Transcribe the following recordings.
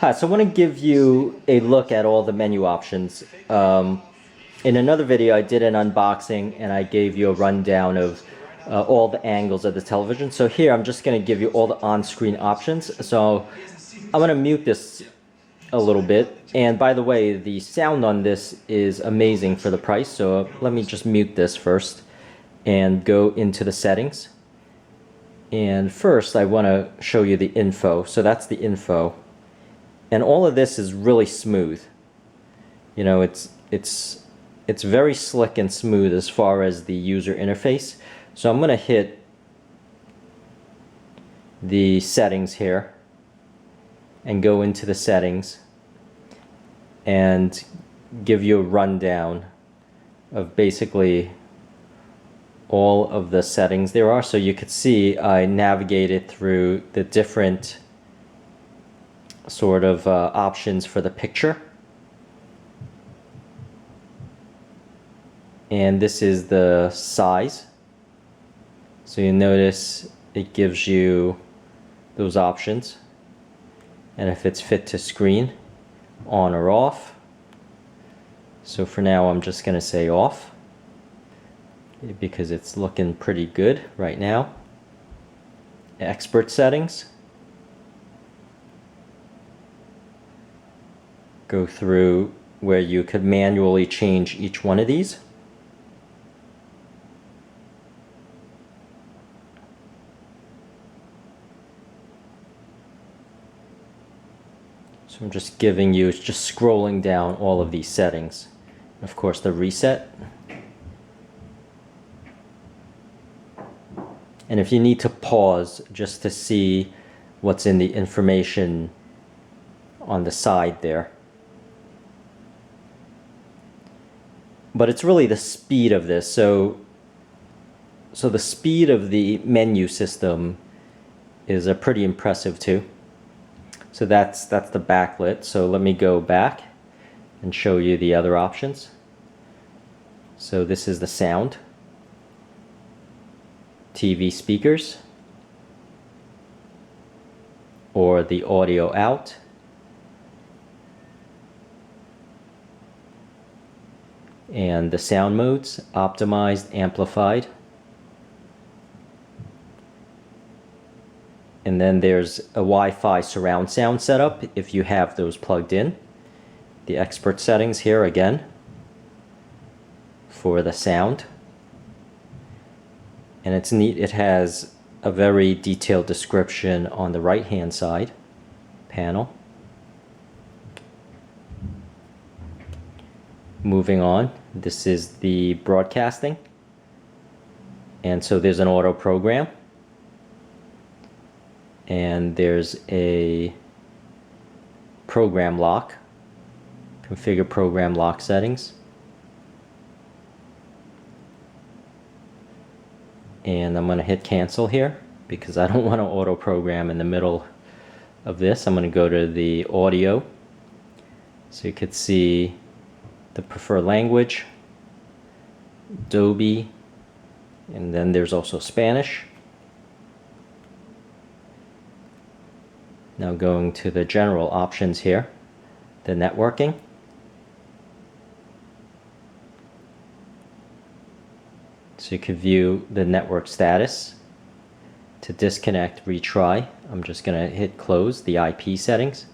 Hi, so I want to give you a look at all the menu options. In another video, I did an unboxing and I gave you a rundown of all the angles of the television. So here, I'm just going to give you all the on-screen options. So I'm going to mute this a little bit. And by the way, the sound on this is amazing for the price. So let me just mute this first and go into the settings. And first, I want to show you the info. So that's the info. And all of this is really smooth. You know, it's very slick and smooth as far as the user interface. So I'm going to hit the settings here and go into the settings and give you a rundown of basically all of the settings there are. So you could see I navigated through the different sort of options for the picture. And this is the size. So you notice it gives you those options. And if it's fit to screen, on or off. So for now, I'm just going to say off because it's looking pretty good right now. Expert settings. Go through where you could manually change each one of these. So I'm just giving you, just scrolling down all of these settings. Of course, the reset. And if you need to pause just to see what's in the information on the side there. But it's really the speed of this. So the speed of the menu system is pretty impressive too. So that's the backlit. So let me go back and show you the other options. So this is the sound, TV speakers, or the audio out. And the sound modes, optimized, amplified. And then there's a Wi-Fi surround sound setup if you have those plugged in. The expert settings here again for the sound. And it's neat, it has a very detailed description on the right hand side panel. Moving on, this is the broadcasting. And so there's an auto program. And there's a program lock, configure program lock settings. And I'm going to hit cancel here because I don't want to auto program in the middle of this. I'm going to go to the audio. So you could see the preferred language, Dolby, and then there's also Spanish. Now going to the general options here, the networking. So you can view the network status. To disconnect, retry, I'm just going to hit close the IP settings.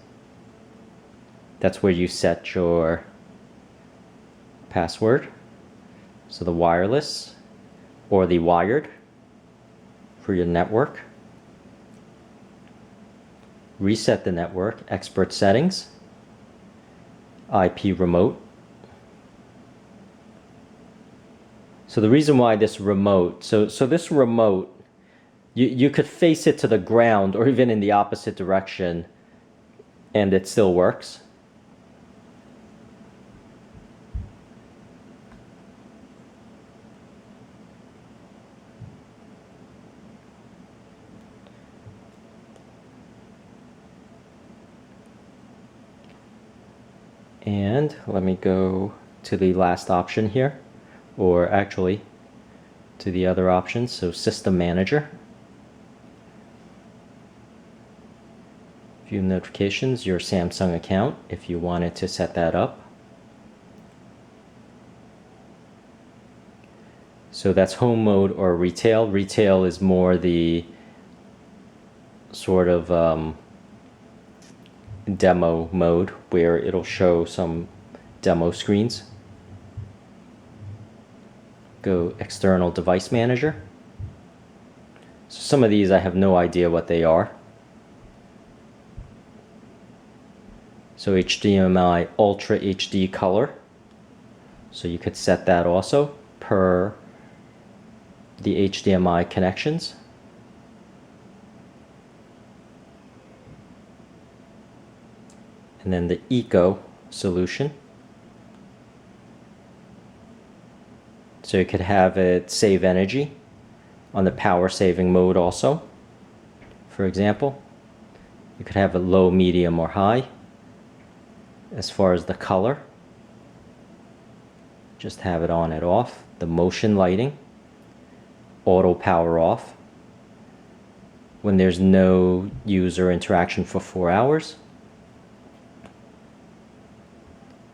That's where you set your password. So the wireless or the wired for your network. Reset the network, expert settings, IP remote. So the reason why this remote, so this remote, you could face it to the ground or even in the opposite direction and it still works. And let me go to the last option here, or actually to the other options. So System Manager. View notifications, your Samsung account, if you wanted to set that up. So that's home mode or retail. Retail is more the sort of demo mode where it'll show some demo screens. Go external device manager. So some of these I have no idea what they are. So HDMI Ultra HD color. So you could set that also per the HDMI connections. And then the Eco solution. So you could have it save energy on the power saving mode also. For example, you could have it low, medium, or high. As far as the color, just have it on and off. The motion lighting, auto power off when there's no user interaction for 4 hours.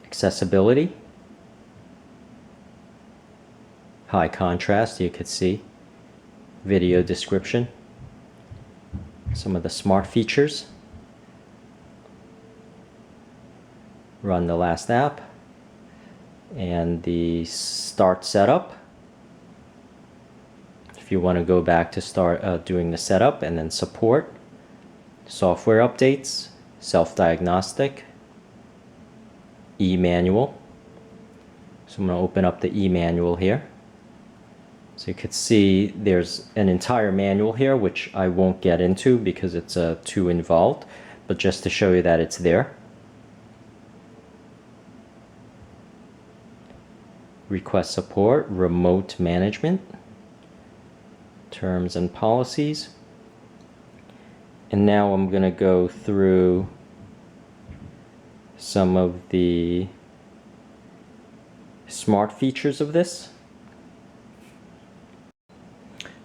Accessibility, high contrast, you could see. Video description, some of the smart features. Run the last app, and the start setup. If you want to go back to start doing the setup, and then support, software updates, self-diagnostic, e-manual. So I'm going to open up the e-manual here. So you could see there's an entire manual here, which I won't get into because it's too involved, but just to show you that it's there. Request support, remote management, terms and policies. And now I'm going to go through some of the smart features of this.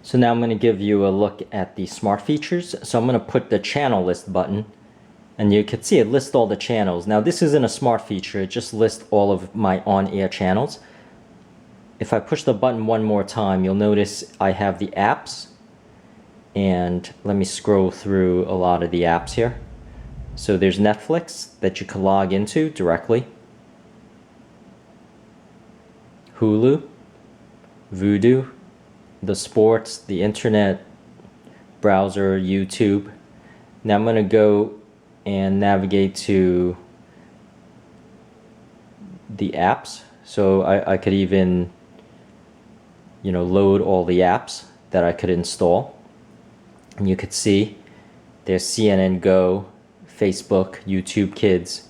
So now I'm going to give you a look at the smart features. So I'm going to put the channel list button, and you can see it lists all the channels. Now this isn't a smart feature, it just lists all of my on-air channels. If I push the button one more time, you'll notice I have the apps, and let me scroll through a lot of the apps here. So there's Netflix that you can log into directly, Hulu, Vudu, the sports, the internet, browser, YouTube. Now I'm going to go and navigate to the apps. So I could even, you know, load all the apps that I could install. And you could see there's CNN Go, Facebook, YouTube Kids,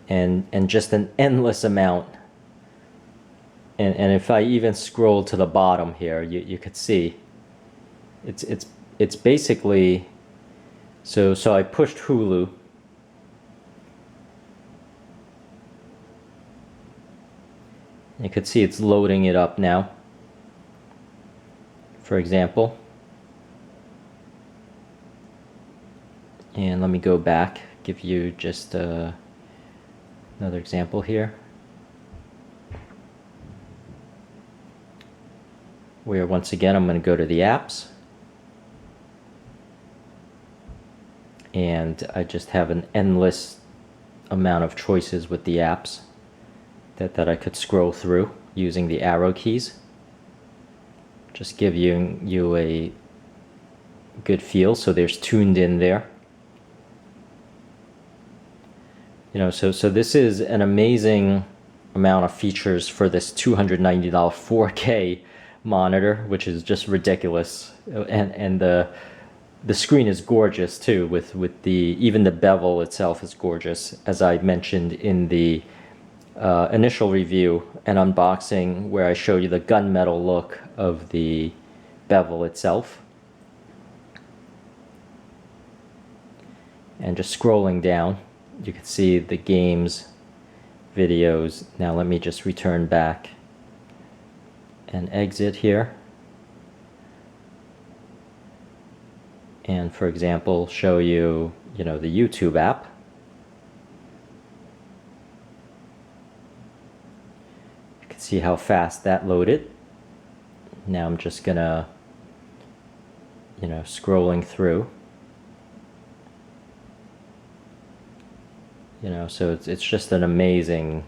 and just an endless amount. And if I even scroll to the bottom here, you could see it's basically, so I pushed Hulu. You could see it's loading it up now, for example. And let me go back, give you just another example here, where once again I'm going to go to the apps, and I just have an endless amount of choices with the apps that I could scroll through using the arrow keys. Just give you a good feel. So there's Tuned In there. You know, so this is an amazing amount of features for this $290 4K monitor, which is just ridiculous. And the screen is gorgeous too, with even the bevel itself is gorgeous, as I mentioned in the initial review and unboxing, where I showed you the gunmetal look of the bevel itself. And just scrolling down, you can see the games, videos. Now let me just return back and exit here. and for example show you, the YouTube app. You can see how fast that loaded. Now I'm just gonna, scrolling through. So it's just an amazing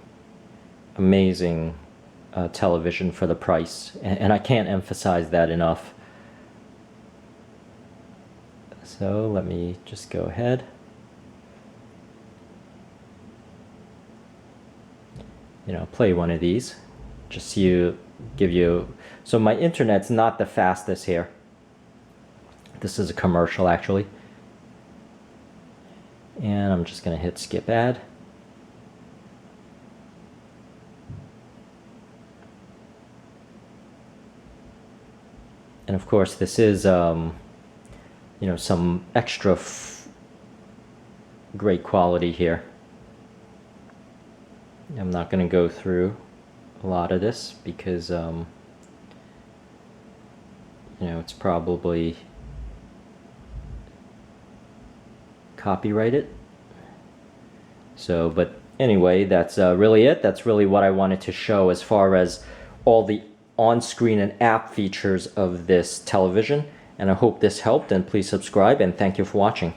television for the price, and I can't emphasize that enough. So let me just go ahead. Play one of these. Just give you. So my internet's not the fastest here. This is a commercial actually. And I'm just going to hit skip ad. And of course this is some extra great quality here. I'm not going to go through a lot of this because it's probably copyrighted. So, but anyway, that's really it. That's really what I wanted to show as far as all the on-screen and app features of this television. And I hope this helped, and please subscribe, and thank you for watching.